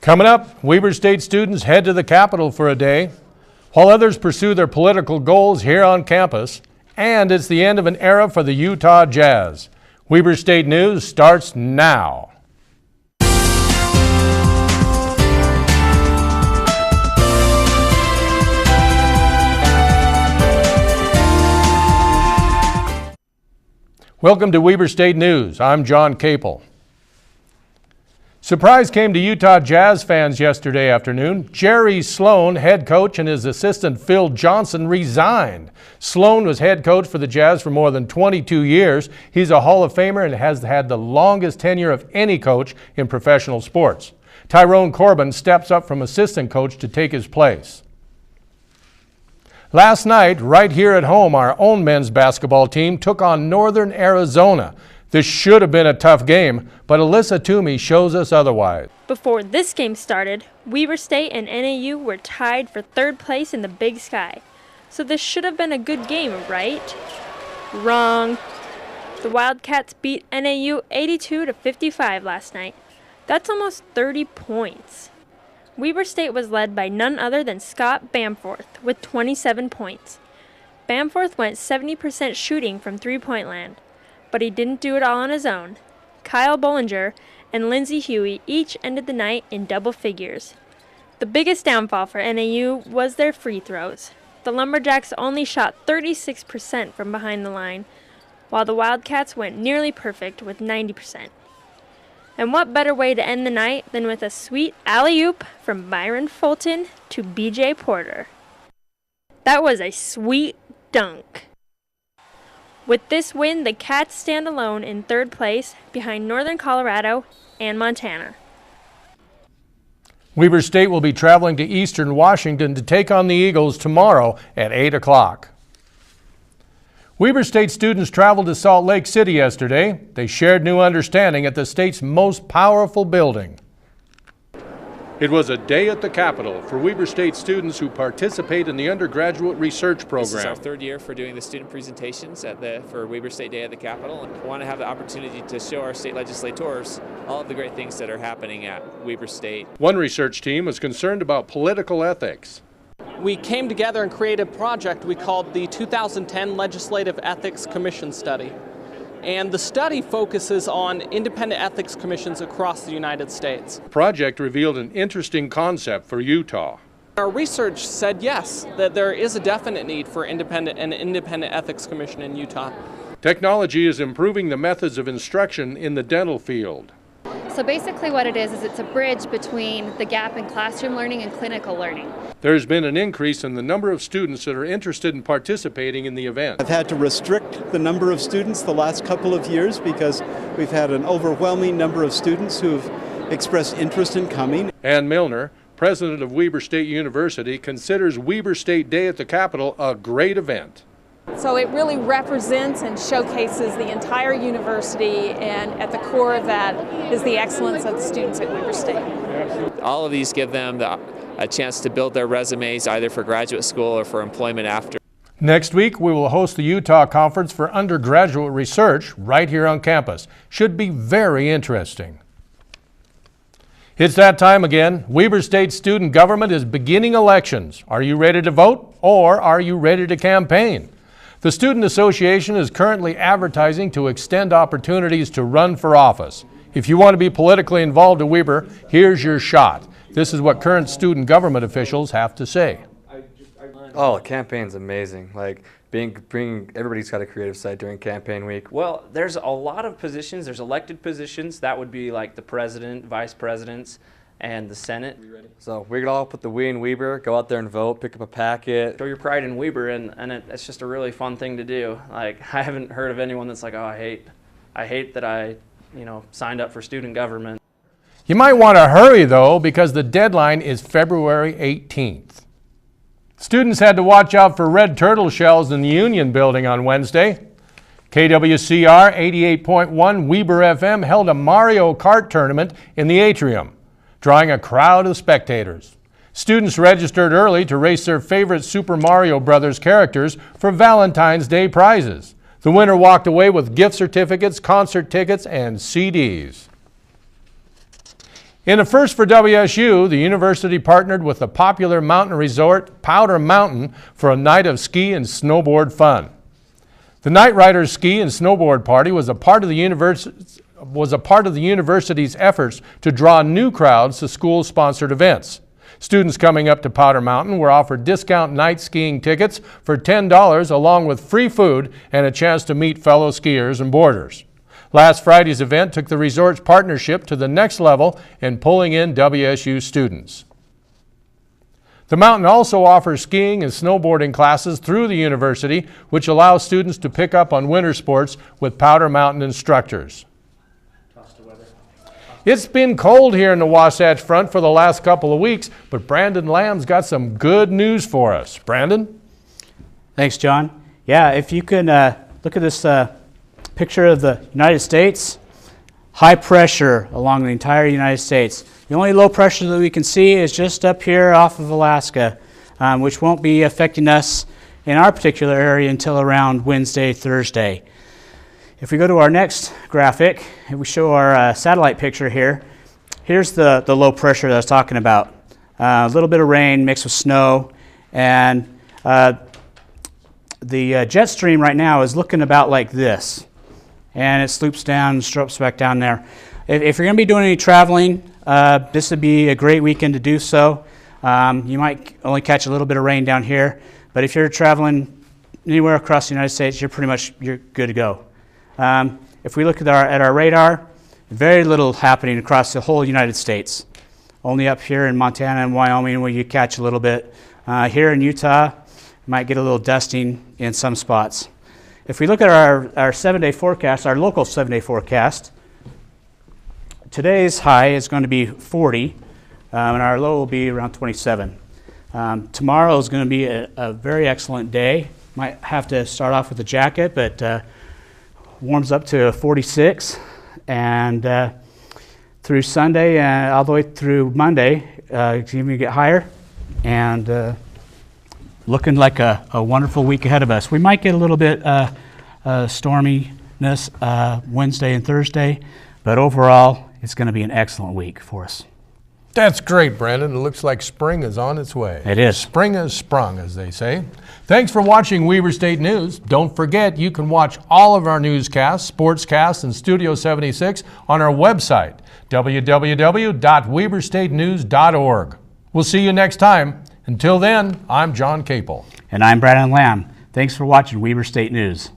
Coming up, Weber State students head to the Capitol for a day, while others pursue their political goals here on campus. And it's the end of an era for the Utah Jazz. Weber State News starts now. Welcome to Weber State News. I'm John Capel. Surprise came to Utah Jazz fans yesterday afternoon. Jerry Sloan, head coach, and his assistant Phil Johnson resigned. Sloan was head coach for the Jazz for more than 22 years. He's a Hall of Famer and has had the longest tenure of any coach in professional sports. Tyrone Corbin steps up from assistant coach to take his place. Last night, right here at home, our own men's basketball team took on Northern Arizona. This should have been a tough game, but Alyssa Toomey shows us otherwise. Before this game started, Weber State and NAU were tied for third place in the Big Sky. So this should have been a good game, right? Wrong. The Wildcats beat NAU 82-55 last night. That's almost 30 points. Weber State was led by none other than Scott Bamforth with 27 points. Bamforth went 70% shooting from three-point land. But he didn't do it all on his own. Kyle Bollinger and Lindsey Huey each ended the night in double figures. The biggest downfall for NAU was their free throws. The Lumberjacks only shot 36% from behind the line, while the Wildcats went nearly perfect with 90%. And what better way to end the night than with a sweet alley-oop from Byron Fulton to BJ Porter. That was a sweet dunk. With this win, the Cats stand alone in third place behind Northern Colorado and Montana. Weber State will be traveling to Eastern Washington to take on the Eagles tomorrow at 8 o'clock. Weber State students traveled to Salt Lake City yesterday. They shared new understanding at the state's most powerful building. It was a day at the Capitol for Weber State students who participate in the undergraduate research program. This is our third year for doing the student presentations for Weber State Day at the Capitol. We want to have the opportunity to show our state legislators all of the great things that are happening at Weber State. One research team was concerned about political ethics. We came together and created a project we called the 2010 Legislative Ethics Commission Study. And the study focuses on independent ethics commissions across the United States. The project revealed an interesting concept for Utah. Our research said yes, that there is a definite need for an independent ethics commission in Utah. Technology is improving the methods of instruction in the dental field. So basically what it is it's a bridge between the gap in classroom learning and clinical learning. There's been an increase in the number of students that are interested in participating in the event. I've had to restrict the number of students the last couple of years because we've had an overwhelming number of students who've expressed interest in coming. Ann Milner, president of Weber State University, considers Weber State Day at the Capitol a great event. So it really represents and showcases the entire university, and at the core of that is the excellence of the students at Weber State. All of these give them a chance to build their resumes either for graduate school or for employment after. Next week, we will host the Utah Conference for Undergraduate Research right here on campus. Should be very interesting. It's that time again. Weber State student government is beginning elections. Are you ready to vote or are you ready to campaign? The Student Association is currently advertising to extend opportunities to run for office. If you want to be politically involved at Weber, here's your shot. This is what current student government officials have to say. Oh, campaign's amazing. Like bringing everybody's got a creative side during campaign week. Well, there's a lot of positions. There's elected positions. That would be like the president, vice presidents, and the Senate. So we could all put the we in Weber, go out there and vote, pick up a packet. Show your pride in Weber, and it's just a really fun thing to do. Like, I haven't heard of anyone that's like, oh, I hate that I signed up for student government. You might want to hurry though, because the deadline is February 18th. Students had to watch out for red turtle shells in the Union Building on Wednesday. KWCR 88.1 Weber FM held a Mario Kart tournament in the atrium, drawing a crowd of spectators. Students registered early to race their favorite Super Mario Brothers characters for Valentine's Day prizes. The winner walked away with gift certificates, concert tickets, and CDs. In a first for WSU, the university partnered with the popular mountain resort Powder Mountain for a night of ski and snowboard fun. The Night Riders Ski and Snowboard Party was a part of the university's efforts to draw new crowds to school-sponsored events. Students coming up to Powder Mountain were offered discount night skiing tickets for $10 along with free food and a chance to meet fellow skiers and boarders. Last Friday's event took the resort's partnership to the next level in pulling in WSU students. The mountain also offers skiing and snowboarding classes through the university, which allows students to pick up on winter sports with Powder Mountain instructors. It's been cold here in the Wasatch Front for the last couple of weeks, but Brandon Lamb's got some good news for us. Brandon? Thanks, John. Yeah, if you can look at this picture of the United States, high pressure along the entire United States. The only low pressure that we can see is just up here off of Alaska, which won't be affecting us in our particular area until around Wednesday, Thursday. If we go to our next graphic, and we show our satellite picture here, here's the low pressure that I was talking about. A little bit of rain mixed with snow, and the jet stream right now is looking about like this. And it sloops down and strokes back down there. If you're going to be doing any traveling, this would be a great weekend to do so. You might only catch a little bit of rain down here, but if you're traveling anywhere across the United States, you're good to go. If we look at our radar, very little happening across the whole United States. Only up here in Montana and Wyoming where you catch a little bit. Here in Utah, you might get a little dusting in some spots. If we look at our 7-day forecast, our local 7-day forecast, today's high is going to be 40, and our low will be around 27. Tomorrow is going to be a very excellent day. Might have to start off with a jacket, but warms up to 46, and through Sunday and all the way through Monday, it's going to get higher, and looking like a wonderful week ahead of us. We might get a little bit storminess Wednesday and Thursday, but overall, it's going to be an excellent week for us. That's great, Brandon. It looks like spring is on its way. It is. Spring has sprung, as they say. Thanks for watching Weber State News. Don't forget, you can watch all of our newscasts, sportscasts, and Studio 76 on our website, www.weberstatenews.org. We'll see you next time. Until then, I'm John Capel. And I'm Brandon Lamb. Thanks for watching Weber State News.